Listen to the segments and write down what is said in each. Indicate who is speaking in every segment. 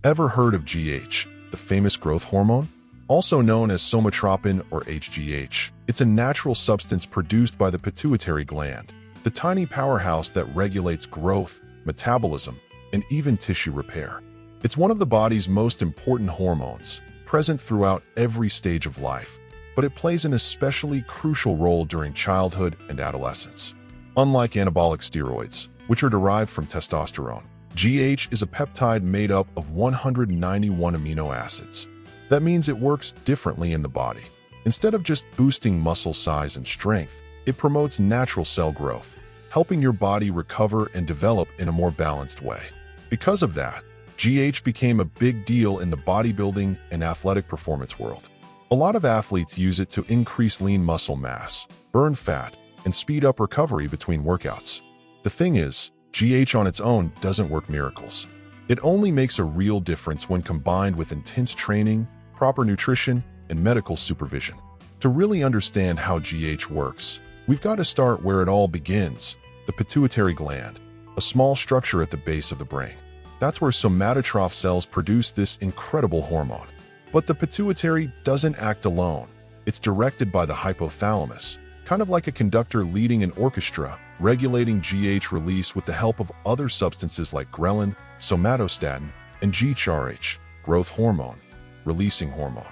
Speaker 1: Ever heard of GH, the famous growth hormone? Also known as somatropin or HGH, it's a natural substance produced by the pituitary gland, the tiny powerhouse that regulates growth, metabolism, and even tissue repair. It's one of the body's most important hormones, present throughout every stage of life, but it plays an especially crucial role during childhood and adolescence. Unlike anabolic steroids, which are derived from testosterone, GH is a peptide made up of 191 amino acids. That means it works differently in the body. Instead of just boosting muscle size and strength, it promotes natural cell growth, helping your body recover and develop in a more balanced way. Because of that, GH became a big deal in the bodybuilding and athletic performance world. A lot of athletes use it to increase lean muscle mass, burn fat, and speed up recovery between workouts. The thing is, GH on its own doesn't work miracles. It only makes a real difference when combined with intense training, proper nutrition, and medical supervision. To really understand how GH works, we've got to start where it all begins, the pituitary gland, a small structure at the base of the brain. That's where somatotroph cells produce this incredible hormone. But the pituitary doesn't act alone. It's directed by the hypothalamus, kind of like a conductor leading an orchestra, regulating GH release with the help of other substances like ghrelin, somatostatin, and GHRH, growth hormone, releasing hormone.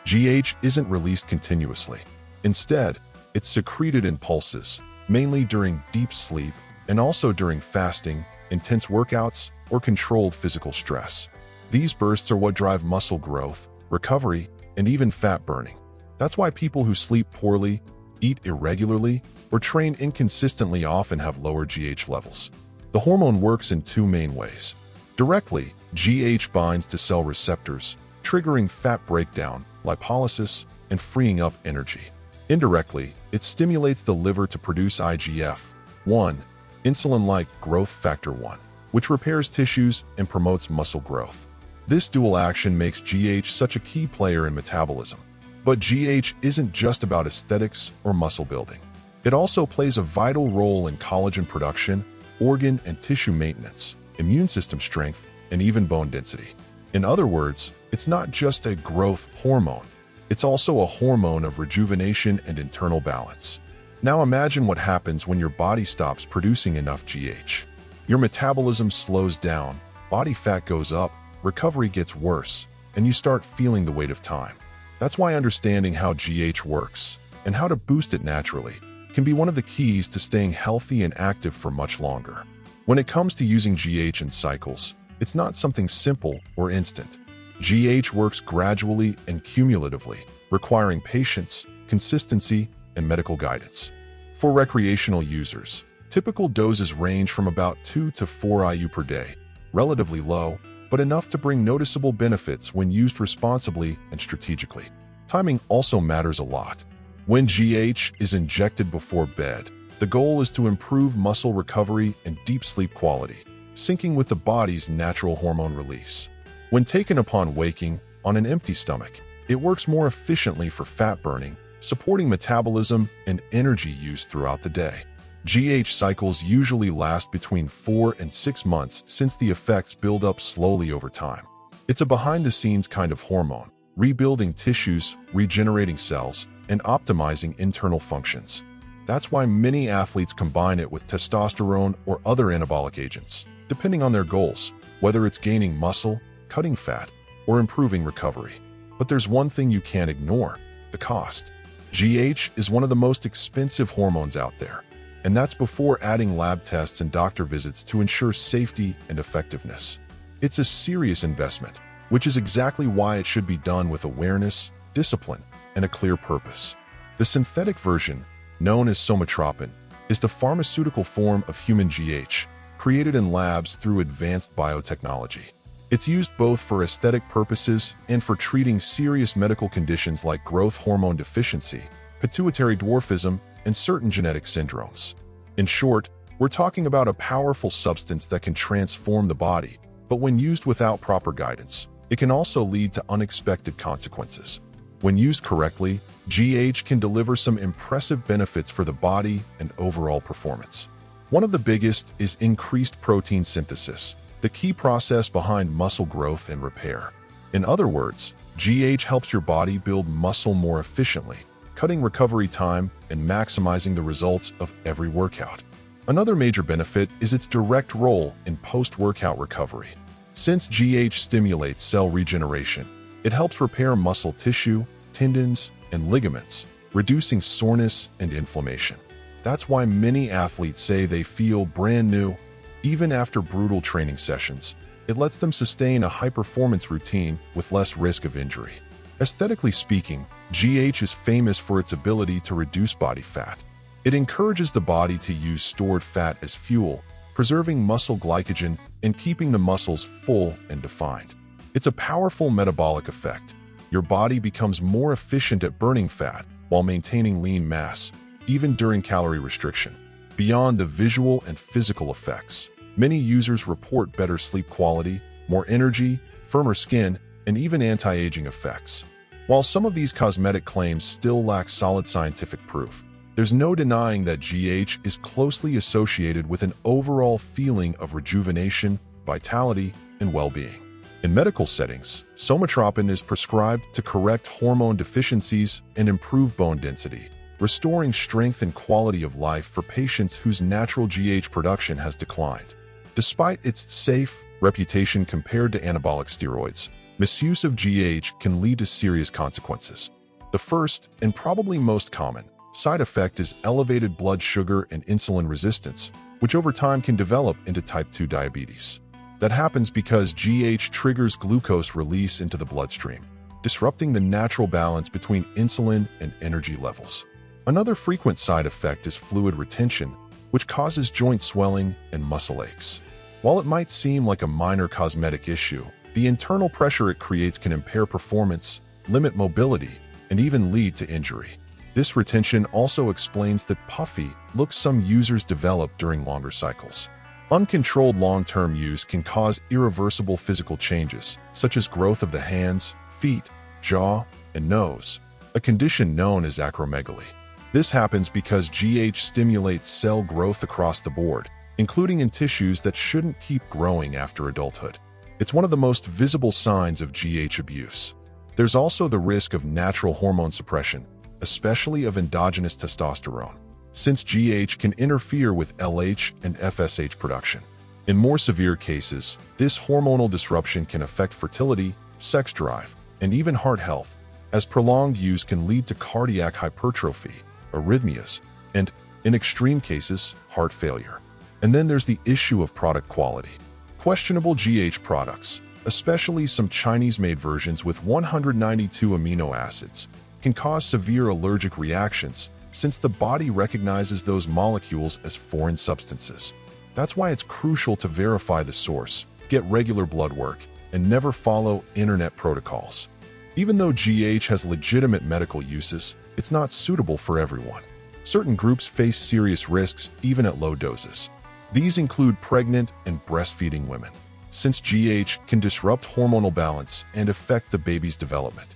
Speaker 1: GH isn't released continuously. Instead, it's secreted in pulses, mainly during deep sleep and also during fasting, intense workouts, or controlled physical stress. These bursts are what drive muscle growth, recovery, and even fat burning. That's why people who sleep poorly, eat irregularly, or train inconsistently often have lower GH levels. The hormone works in two main ways. Directly, GH binds to cell receptors, triggering fat breakdown, lipolysis, and freeing up energy. Indirectly, it stimulates the liver to produce IGF-1, insulin-like growth factor 1, which repairs tissues and promotes muscle growth. This dual action makes GH such a key player in metabolism. But GH isn't just about aesthetics or muscle building. It also plays a vital role in collagen production, organ and tissue maintenance, immune system strength, and even bone density. In other words, it's not just a growth hormone. It's also a hormone of rejuvenation and internal balance. Now imagine what happens when your body stops producing enough GH. Your metabolism slows down, body fat goes up, recovery gets worse, and you start feeling the weight of time. That's why understanding how GH works and how to boost it naturally can be one of the keys to staying healthy and active for much longer. When it comes to using GH in cycles, it's not something simple or instant. GH works gradually and cumulatively, requiring patience, consistency, and medical guidance. For recreational users, typical doses range from about 2 to 4 IU per day, relatively low, but enough to bring noticeable benefits when used responsibly and strategically. Timing also matters a lot. When GH is injected before bed, the goal is to improve muscle recovery and deep sleep quality, syncing with the body's natural hormone release. When taken upon waking, on an empty stomach, it works more efficiently for fat burning, supporting metabolism and energy use throughout the day. GH cycles usually last between 4 and 6 months since the effects build up slowly over time. It's a behind-the-scenes kind of hormone, rebuilding tissues, regenerating cells, and optimizing internal functions. That's why many athletes combine it with testosterone or other anabolic agents, depending on their goals, whether it's gaining muscle, cutting fat, or improving recovery. But there's one thing you can't ignore: the cost. GH is one of the most expensive hormones out there, and that's before adding lab tests and doctor visits to ensure safety and effectiveness. It's a serious investment, which is exactly why it should be done with awareness, discipline, and a clear purpose. The synthetic version, known as somatropin, is the pharmaceutical form of human GH, created in labs through advanced biotechnology. It's used both for aesthetic purposes and for treating serious medical conditions like growth hormone deficiency, pituitary dwarfism, and certain genetic syndromes. In short, we're talking about a powerful substance that can transform the body, but when used without proper guidance, it can also lead to unexpected consequences. When used correctly, GH can deliver some impressive benefits for the body and overall performance. One of the biggest is increased protein synthesis, the key process behind muscle growth and repair. In other words, GH helps your body build muscle more efficiently, cutting recovery time and maximizing the results of every workout. Another major benefit is its direct role in post-workout recovery. Since GH stimulates cell regeneration, it helps repair muscle tissue, tendons, and ligaments, reducing soreness and inflammation. That's why many athletes say they feel brand new, even after brutal training sessions. It lets them sustain a high-performance routine with less risk of injury. Aesthetically speaking, GH is famous for its ability to reduce body fat. It encourages the body to use stored fat as fuel, preserving muscle glycogen and keeping the muscles full and defined. It's a powerful metabolic effect. Your body becomes more efficient at burning fat while maintaining lean mass, even during calorie restriction. Beyond the visual and physical effects, many users report better sleep quality, more energy, firmer skin, and even anti-aging effects. While some of these cosmetic claims still lack solid scientific proof, there's no denying that GH is closely associated with an overall feeling of rejuvenation, vitality, and well-being. In medical settings, somatropin is prescribed to correct hormone deficiencies and improve bone density, restoring strength and quality of life for patients whose natural GH production has declined. Despite its safe reputation compared to anabolic steroids, misuse of GH can lead to serious consequences. The first, and probably most common, side effect is elevated blood sugar and insulin resistance, which over time can develop into type 2 diabetes. That happens because GH triggers glucose release into the bloodstream, disrupting the natural balance between insulin and energy levels. Another frequent side effect is fluid retention, which causes joint swelling and muscle aches. While it might seem like a minor cosmetic issue, the internal pressure it creates can impair performance, limit mobility, and even lead to injury. This retention also explains the puffy look some users develop during longer cycles. Uncontrolled long-term use can cause irreversible physical changes, such as growth of the hands, feet, jaw, and nose, a condition known as acromegaly. This happens because GH stimulates cell growth across the board, including in tissues that shouldn't keep growing after adulthood. It's one of the most visible signs of GH abuse. There's also the risk of natural hormone suppression, especially of endogenous testosterone, since GH can interfere with LH and FSH production. In more severe cases, this hormonal disruption can affect fertility, sex drive, and even heart health, as prolonged use can lead to cardiac hypertrophy, arrhythmias, and, in extreme cases, heart failure. And then there's the issue of product quality. Questionable GH products, especially some Chinese-made versions with 192 amino acids, can cause severe allergic reactions since the body recognizes those molecules as foreign substances. That's why it's crucial to verify the source, get regular blood work, and never follow internet protocols. Even though GH has legitimate medical uses, it's not suitable for everyone. Certain groups face serious risks even at low doses. These include pregnant and breastfeeding women, since GH can disrupt hormonal balance and affect the baby's development.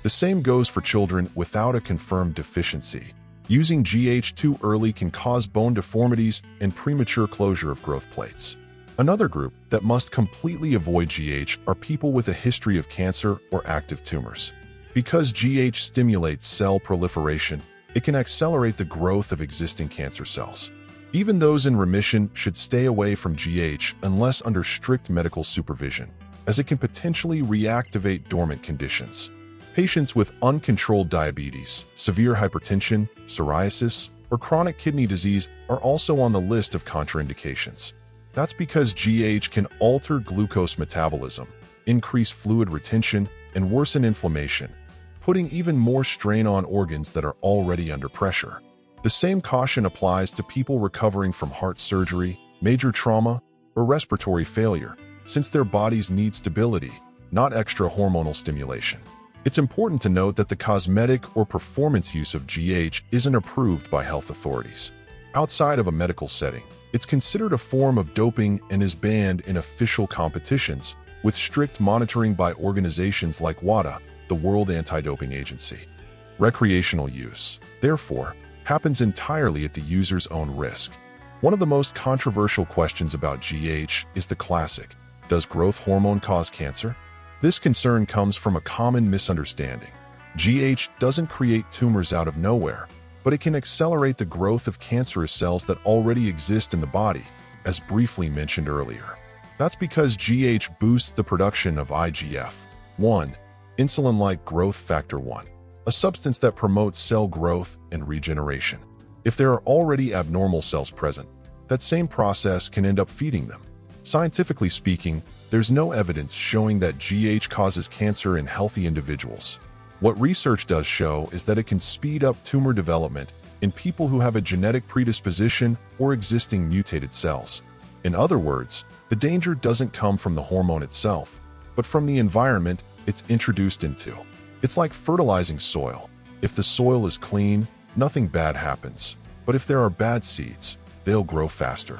Speaker 1: The same goes for children without a confirmed deficiency. Using GH too early can cause bone deformities and premature closure of growth plates. Another group that must completely avoid GH are people with a history of cancer or active tumors. Because GH stimulates cell proliferation, it can accelerate the growth of existing cancer cells. Even those in remission should stay away from GH unless under strict medical supervision, as it can potentially reactivate dormant conditions. Patients with uncontrolled diabetes, severe hypertension, psoriasis, or chronic kidney disease are also on the list of contraindications. That's because GH can alter glucose metabolism, increase fluid retention, and worsen inflammation, putting even more strain on organs that are already under pressure. The same caution applies to people recovering from heart surgery, major trauma, or respiratory failure, since their bodies need stability, not extra hormonal stimulation. It's important to note that the cosmetic or performance use of GH isn't approved by health authorities. Outside of a medical setting, it's considered a form of doping and is banned in official competitions, with strict monitoring by organizations like WADA, the World Anti-Doping Agency. Recreational use, therefore, happens entirely at the user's own risk. One of the most controversial questions about GH is the classic, Does growth hormone cause cancer? This concern comes from a common misunderstanding. GH doesn't create tumors out of nowhere, but it can accelerate the growth of cancerous cells that already exist in the body, as briefly mentioned earlier. That's because GH boosts the production of IGF-1, insulin-like growth factor 1, a substance that promotes cell growth and regeneration. If there are already abnormal cells present, that same process can end up feeding them. Scientifically speaking, there's no evidence showing that GH causes cancer in healthy individuals. What research does show is that it can speed up tumor development in people who have a genetic predisposition or existing mutated cells. In other words, the danger doesn't come from the hormone itself, but from the environment it's introduced into. It's like fertilizing soil. If the soil is clean, nothing bad happens. But if there are bad seeds, they'll grow faster.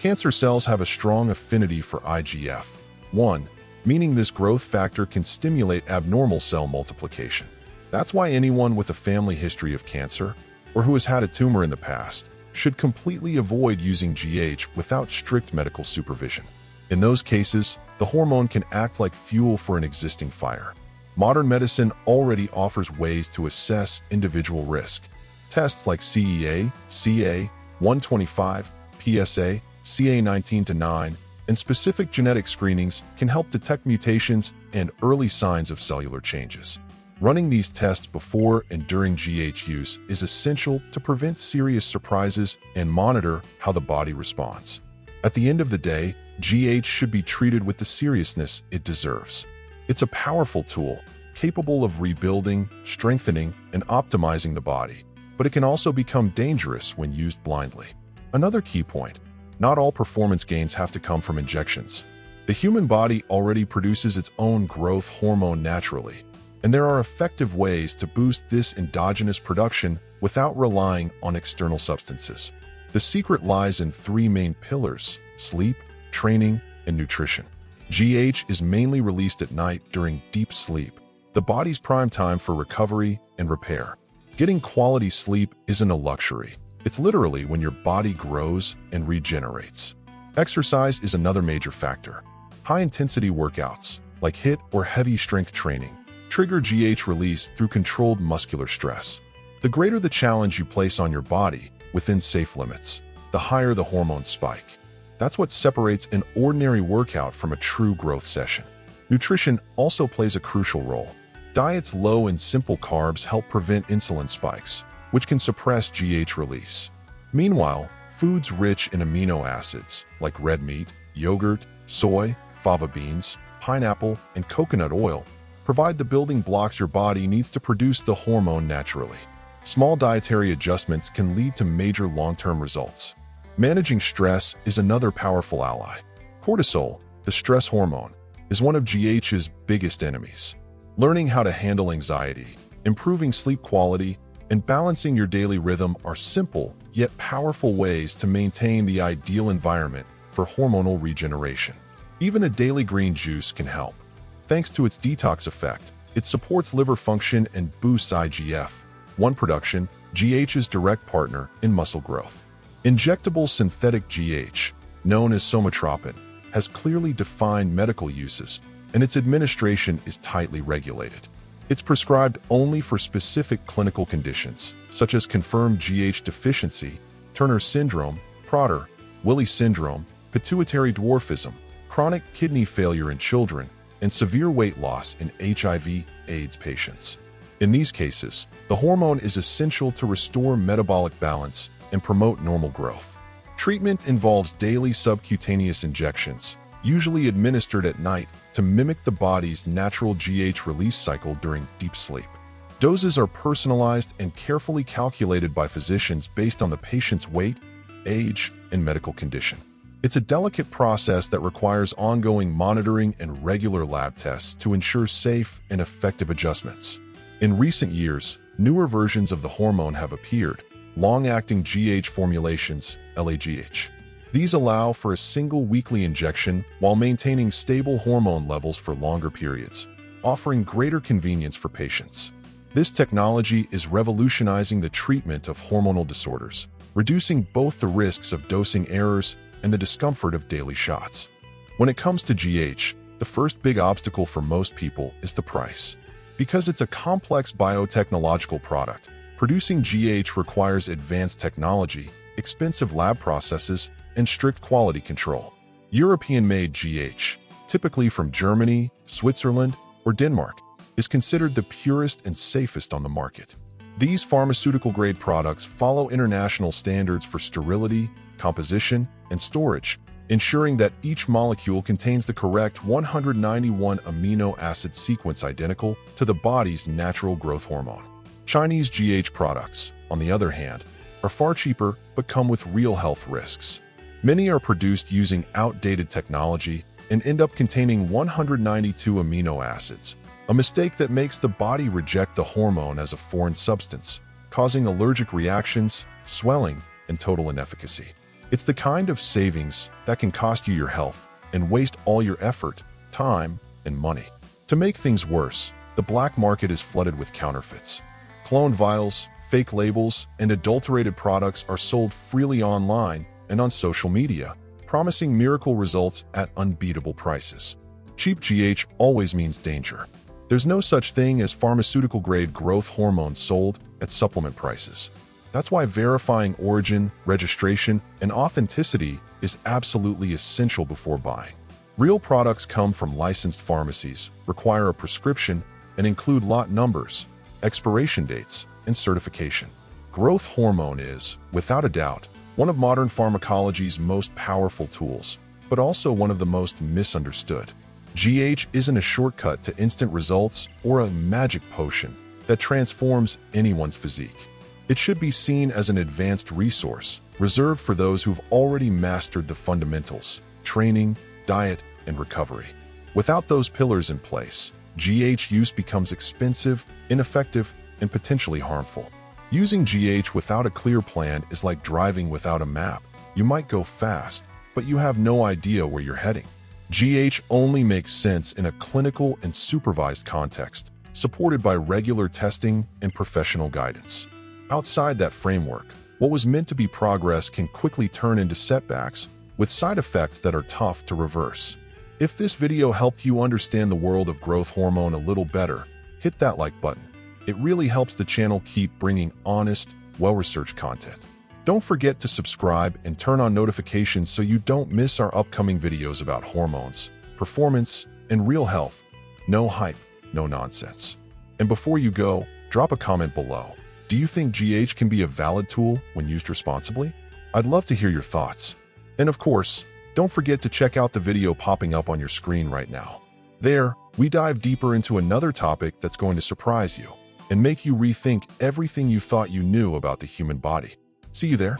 Speaker 1: Cancer cells have a strong affinity for IGF-1, meaning this growth factor can stimulate abnormal cell multiplication. That's why anyone with a family history of cancer, or who has had a tumor in the past, should completely avoid using GH without strict medical supervision. In those cases, the hormone can act like fuel for an existing fire. Modern medicine already offers ways to assess individual risk. Tests like CEA, CA-125, PSA, CA-19-9, and specific genetic screenings can help detect mutations and early signs of cellular changes. Running these tests before and during GH use is essential to prevent serious surprises and monitor how the body responds. At the end of the day, GH should be treated with the seriousness it deserves. It's a powerful tool, capable of rebuilding, strengthening, and optimizing the body, but it can also become dangerous when used blindly. Another key point: not all performance gains have to come from injections. The human body already produces its own growth hormone naturally, and there are effective ways to boost this endogenous production without relying on external substances. The secret lies in three main pillars: sleep, training, and nutrition. GH is mainly released at night during deep sleep, the body's prime time for recovery and repair. Getting quality sleep isn't a luxury. It's literally when your body grows and regenerates. Exercise is another major factor. High-intensity workouts, like HIIT or heavy strength training, trigger GH release through controlled muscular stress. The greater the challenge you place on your body, within safe limits, the higher the hormone spike. That's what separates an ordinary workout from a true growth session. Nutrition also plays a crucial role. Diets low in simple carbs help prevent insulin spikes, which can suppress GH release. Meanwhile, foods rich in amino acids, like red meat, yogurt, soy, fava beans, pineapple, and coconut oil, provide the building blocks your body needs to produce the hormone naturally. Small dietary adjustments can lead to major long-term results. Managing stress is another powerful ally. Cortisol, the stress hormone, is one of GH's biggest enemies. Learning how to handle anxiety, improving sleep quality, and balancing your daily rhythm are simple yet powerful ways to maintain the ideal environment for hormonal regeneration. Even a daily green juice can help. Thanks to its detox effect, it supports liver function and boosts IGF-1 production, GH's direct partner in muscle growth. Injectable synthetic GH, known as somatropin, has clearly defined medical uses, and its administration is tightly regulated. It's prescribed only for specific clinical conditions, such as confirmed GH deficiency, Turner syndrome, Prader-Willi syndrome, pituitary dwarfism, chronic kidney failure in children, and severe weight loss in HIV/AIDS patients. In these cases, the hormone is essential to restore metabolic balance and promote normal growth. Treatment involves daily subcutaneous injections, usually administered at night, to mimic the body's natural GH release cycle during deep sleep. Doses are personalized and carefully calculated by physicians based on the patient's weight, age, and medical condition. It's a delicate process that requires ongoing monitoring and regular lab tests to ensure safe and effective adjustments. In recent years, newer versions of the hormone have appeared, long-acting GH formulations, LAGH. These allow for a single weekly injection while maintaining stable hormone levels for longer periods, offering greater convenience for patients. This technology is revolutionizing the treatment of hormonal disorders, reducing both the risks of dosing errors and the discomfort of daily shots. When it comes to GH, the first big obstacle for most people is the price. Because it's a complex biotechnological product, producing GH requires advanced technology, expensive lab processes, and strict quality control. European-made GH, typically from Germany, Switzerland, or Denmark, is considered the purest and safest on the market. These pharmaceutical-grade products follow international standards for sterility, composition, and storage, ensuring that each molecule contains the correct 191 amino acid sequence identical to the body's natural growth hormone. Chinese GH products, on the other hand, are far cheaper but come with real health risks. Many are produced using outdated technology and end up containing 192 amino acids, a mistake that makes the body reject the hormone as a foreign substance, causing allergic reactions, swelling, and total inefficacy. It's the kind of savings that can cost you your health and waste all your effort, time, and money. To make things worse, the black market is flooded with counterfeits. Cloned vials, fake labels, and adulterated products are sold freely online and on social media, promising miracle results at unbeatable prices. Cheap GH always means danger. There's no such thing as pharmaceutical-grade growth hormone sold at supplement prices. That's why verifying origin, registration, and authenticity is absolutely essential before buying. Real products come from licensed pharmacies, require a prescription, and include lot numbers, expiration dates, and certification. Growth hormone is, without a doubt, one of modern pharmacology's most powerful tools, but also one of the most misunderstood. GH isn't a shortcut to instant results or a magic potion that transforms anyone's physique. It should be seen as an advanced resource, reserved for those who've already mastered the fundamentals, training, diet, and recovery. Without those pillars in place, GH use becomes expensive, ineffective, and potentially harmful. Using GH without a clear plan is like driving without a map. You might go fast, but you have no idea where you're heading. GH only makes sense in a clinical and supervised context, supported by regular testing and professional guidance. Outside that framework, what was meant to be progress can quickly turn into setbacks, with side effects that are tough to reverse. If this video helped you understand the world of growth hormone a little better, hit that like button. It really helps the channel keep bringing honest, well-researched content. Don't forget to subscribe and turn on notifications so you don't miss our upcoming videos about hormones, performance, and real health. No hype, no nonsense. And before you go, drop a comment below. Do you think GH can be a valid tool when used responsibly? I'd love to hear your thoughts. And of course, don't forget to check out the video popping up on your screen right now. There, we dive deeper into another topic that's going to surprise you and make you rethink everything you thought you knew about the human body. See you there.